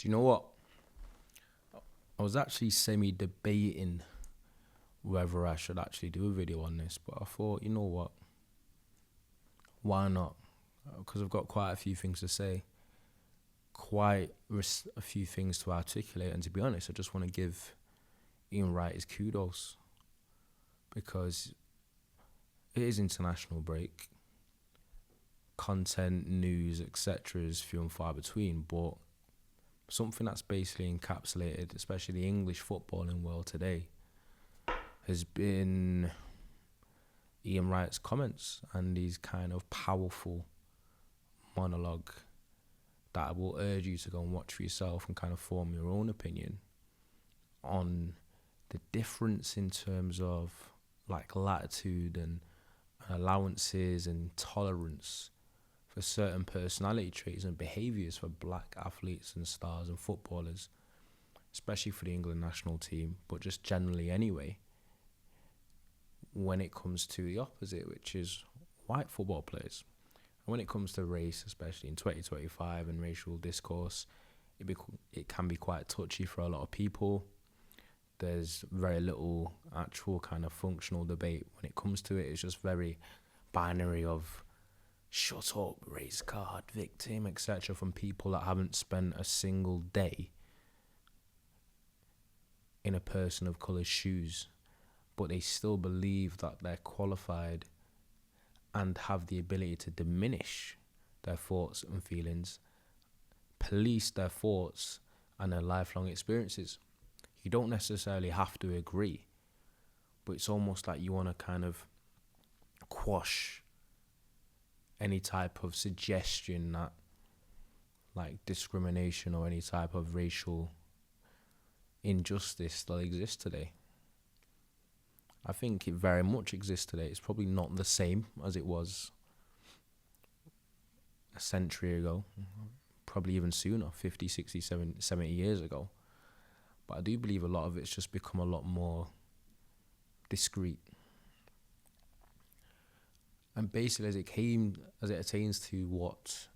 Do you know what? I was actually semi-debating whether I should actually do a video on this, but I thought, you know what? Why not? Because I've got quite a few things to say, a few things to articulate, and to be honest, I just want to give Ian Wright his kudos, because it is international break. Content, news, etc. is few and far between, but something that's basically encapsulated, especially the English footballing world today, has been Ian Wright's comments and his kind of powerful monologue that I will urge you to go and watch for yourself and kind of form your own opinion on the difference in terms of like latitude and allowances and tolerance for certain personality traits and behaviours for black athletes and stars and footballers, especially for the England national team, but just generally anyway, when it comes to the opposite, which is white football players. And when it comes to race, especially in 2025 and racial discourse, it can be quite touchy for a lot of people. There's very little actual kind of functional debate when it comes to it. It's just very binary of shut up, race card, victim, etc. from people that haven't spent a single day in a person of colour's shoes, but they still believe that they're qualified and have the ability to diminish their thoughts and feelings, police their thoughts and their lifelong experiences. You don't necessarily have to agree, but it's almost like you want to kind of quash any type of suggestion that like discrimination or any type of racial injustice still exists today. I think it very much exists today. It's probably not the same as it was a century ago, probably even sooner, 50, 60, 70 years ago. But I do believe a lot of it's just become a lot more discreet. And basically, as it attains to what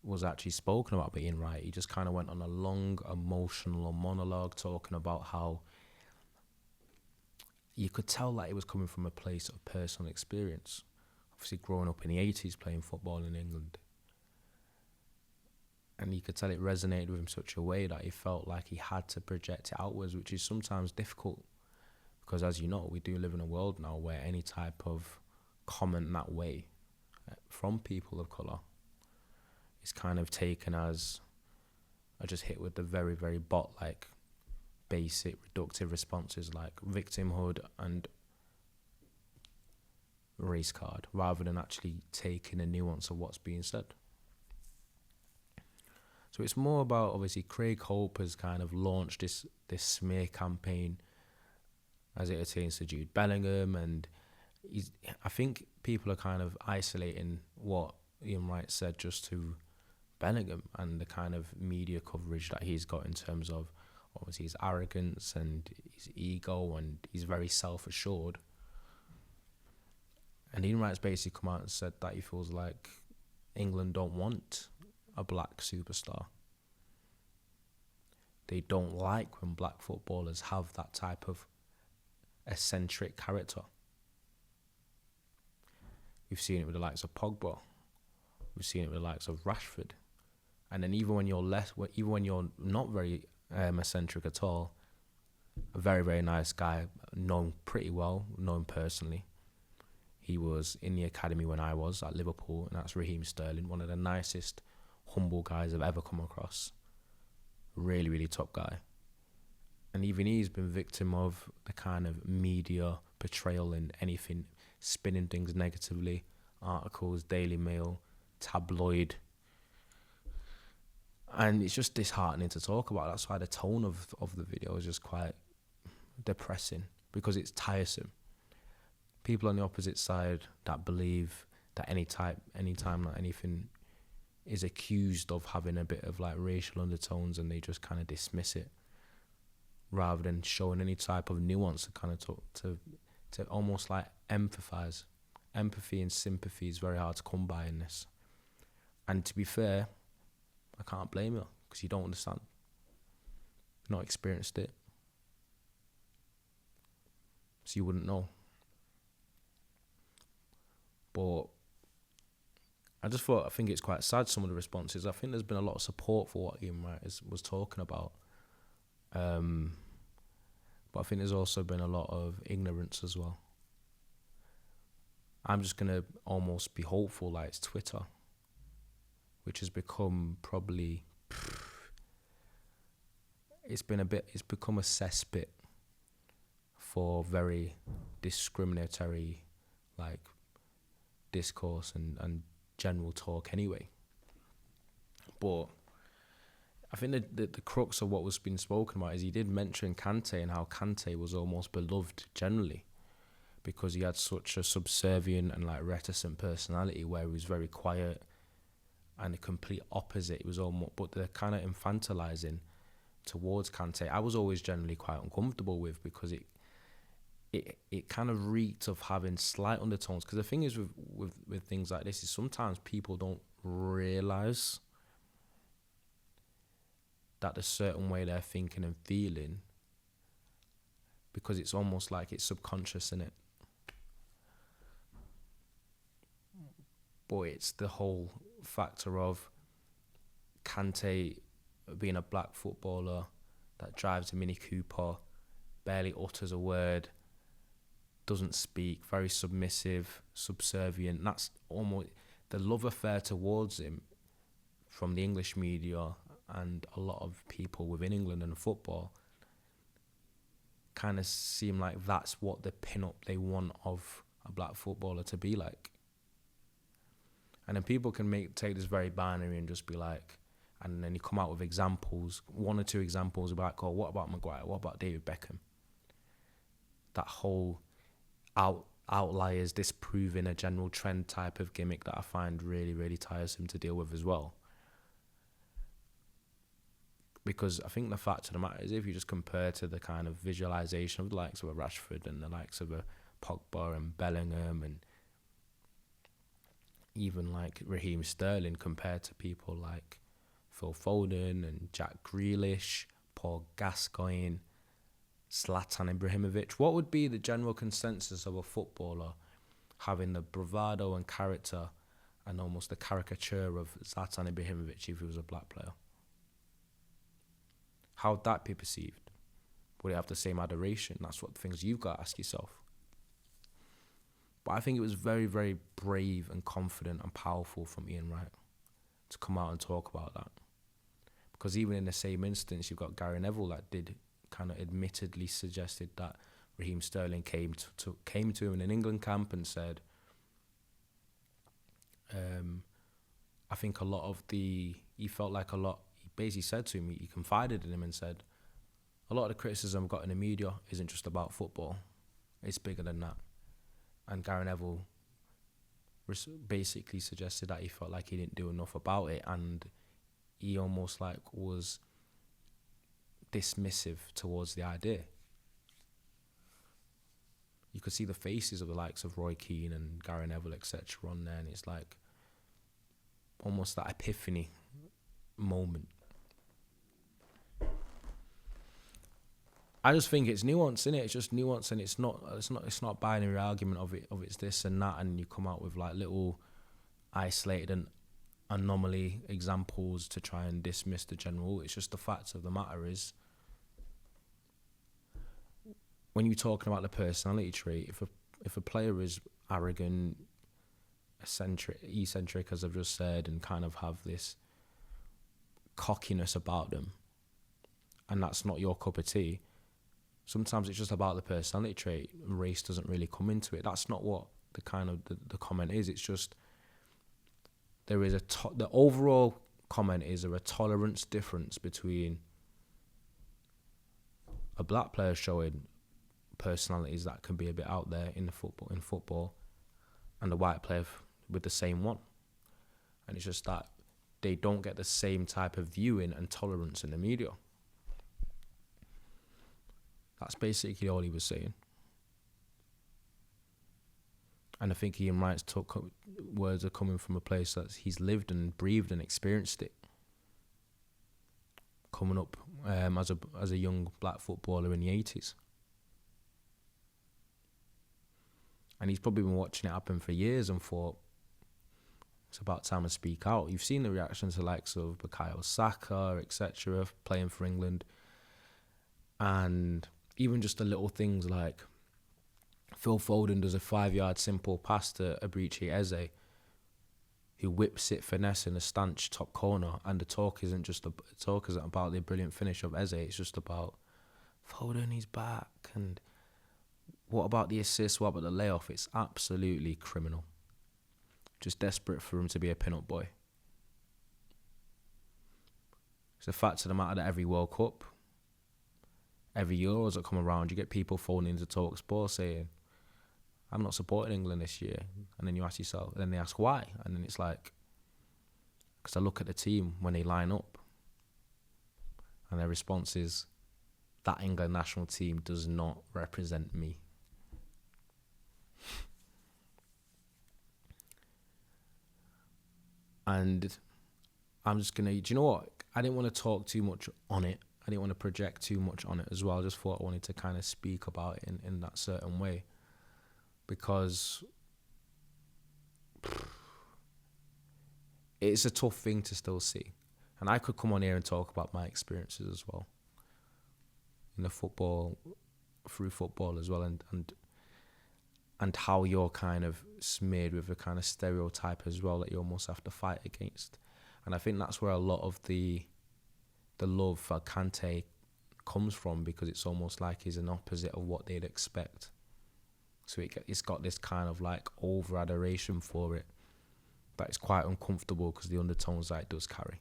was actually spoken about by Ian Wright, he just kind of went on a long emotional monologue talking about how you could tell that it was coming from a place of personal experience. Obviously, growing up in the 80s playing football in England. And you could tell it resonated with him in such a way that he felt like he had to project it outwards, which is sometimes difficult. Because as you know, we do live in a world now where any type of comment that way from people of colour is kind of taken as I just hit with the very, very bot-like basic reductive responses like victimhood and race card, rather than actually taking the nuance of what's being said. So it's more about, obviously, Craig Hope has kind of launched this smear campaign as it pertains to Jude Bellingham, and I think people are kind of isolating what Ian Wright said just to Bellingham and the kind of media coverage that he's got in terms of obviously his arrogance and his ego, and he's very self-assured. And Ian Wright's basically come out and said that he feels like England don't want a black superstar. They don't like when black footballers have that type of eccentric character. We've seen it with the likes of Pogba. We've seen it with the likes of Rashford. And then even when you're not very eccentric at all, a very, very nice guy, known pretty well, known personally. He was in the academy when I was at Liverpool, and that's Raheem Sterling, one of the nicest, humble guys I've ever come across. Really, really top guy. And even he's been victim of the kind of media portrayal and anything, spinning things negatively, articles, Daily Mail, tabloid. And it's just disheartening to talk about. That's why the tone of the video is just quite depressing, because it's tiresome. People on the opposite side that believe that anytime that anything is accused of having a bit of like racial undertones, and they just kind of dismiss it, rather than showing any type of nuance to kind of talk to almost like empathize. Empathy and sympathy is very hard to come by in this. And to be fair, I can't blame you, because you don't understand. You've not experienced it. So you wouldn't know. But I think it's quite sad, some of the responses. I think there's been a lot of support for what Ian Wright was talking about. But I think there's also been a lot of ignorance as well. I'm just going to almost be hopeful like it's Twitter, which has become probably... It's become a cesspit for very discriminatory like discourse and general talk anyway. But I think the crux of what was being spoken about is he did mention Kante and how Kante was almost beloved generally because he had such a subservient and like reticent personality where he was very quiet, and the complete opposite. It was almost, but the kind of infantilizing towards Kante, I was always generally quite uncomfortable with, because it kind of reeked of having slight undertones. Because the thing is with things like this is sometimes people don't realise that there's a certain way they're thinking and feeling, because it's almost like it's subconscious in it. But it's the whole factor of Kante being a black footballer that drives a Mini Cooper, barely utters a word, doesn't speak, very submissive, subservient. That's almost the love affair towards him from the English media and a lot of people within England and football kind of seem like that's what the pin-up they want of a black footballer to be like. And then people can take this very binary and just be like, and then you come out with examples, one or two examples about, oh, what about Maguire? What about David Beckham? That whole outliers disproving a general trend type of gimmick that I find really, really tiresome to deal with as well. Because I think the fact of the matter is, if you just compare to the kind of visualization of the likes of a Rashford and the likes of a Pogba and Bellingham and even like Raheem Sterling compared to people like Phil Foden and Jack Grealish, Paul Gascoigne, Zlatan Ibrahimovic, what would be the general consensus of a footballer having the bravado and character and almost the caricature of Zlatan Ibrahimovic if he was a black player? How would that be perceived? Would it have the same adoration? That's what things you've got to ask yourself. But I think it was very, very brave and confident and powerful from Ian Wright to come out and talk about that. Because even in the same instance, you've got Gary Neville that did kind of admittedly suggested that Raheem Sterling came to him in an England camp and said, I think he basically said to him, he confided in him and said, a lot of the criticism I've got in the media isn't just about football. It's bigger than that. And Gary Neville basically suggested that he felt like he didn't do enough about it, and he almost like was dismissive towards the idea. You could see the faces of the likes of Roy Keane and Gary Neville, etc. on there, and it's like almost that epiphany moment. I just think it's nuance, innit? It's just nuance, and it's not a binary argument of it's this and that, and you come out with like little isolated and anomaly examples to try and dismiss the general. It's just the fact of the matter is, when you're talking about the personality trait, if a player is arrogant, eccentric, as I've just said, and kind of have this cockiness about them, and that's not your cup of tea, sometimes it's just about the personality trait, and race doesn't really come into it. That's not what the kind of the comment is. It's just there is the overall comment is there a tolerance difference between a black player showing personalities that can be a bit out there in football, and a white player with the same one. And it's just that they don't get the same type of viewing and tolerance in the media. That's basically all he was saying. And I think Ian Wright's words are coming from a place that he's lived and breathed and experienced it. coming up as a young black footballer in the 80s. And he's probably been watching it happen for years and thought, it's about time to speak out. You've seen the reactions to the likes of Bukayo Saka, etc., playing for England. And even just the little things like Phil Foden does a 5-yard simple pass to Eberechi Eze, who whips it finesse in a stanch top corner. And the talk isn't about the brilliant finish of Eze. It's just about Foden, he's back. And what about the assist? What about the layoff? It's absolutely criminal. Just desperate for him to be a pin-up boy. It's a fact of the matter that every World Cup, every Euros that come around, you get people phoning into TalkSport saying, I'm not supporting England this year. And then you ask yourself, and then they ask why. And then it's like, because I look at the team when they line up, and their response is, that England national team does not represent me. And I'm just do you know what? I didn't want to talk too much on it. I didn't want to project too much on it as well. I just thought I wanted to kind of speak about it in that certain way. Because it's a tough thing to still see. And I could come on here and talk about my experiences as well. In the football, through football as well. And how you're kind of smeared with a kind of stereotype as well that you almost have to fight against. And I think that's where a lot of the love for Kante comes from, because it's almost like he's an opposite of what they'd expect. So it's got this kind of like over-adoration for it that is quite uncomfortable because the undertones that it does carry.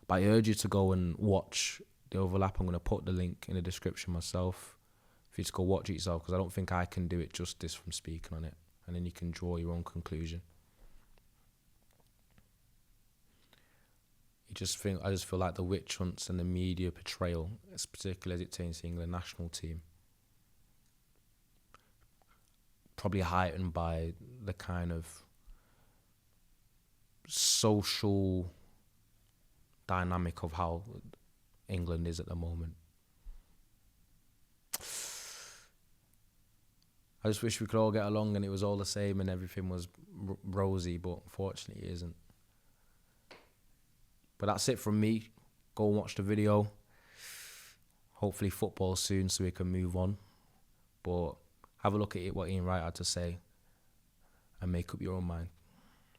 But I urge you to go and watch the overlap. I'm going to put the link in the description myself for you to go watch it yourself, because I don't think I can do it justice from speaking on it. And then you can draw your own conclusion. I just feel like the witch hunts and the media portrayal, particularly as it pertains to the England national team, probably heightened by the kind of social dynamic of how England is at the moment. I just wish we could all get along and it was all the same and everything was rosy, but unfortunately it isn't. But that's it from me. Go and watch the video. Hopefully football soon so we can move on. But have a look at what Ian Wright had to say and make up your own mind.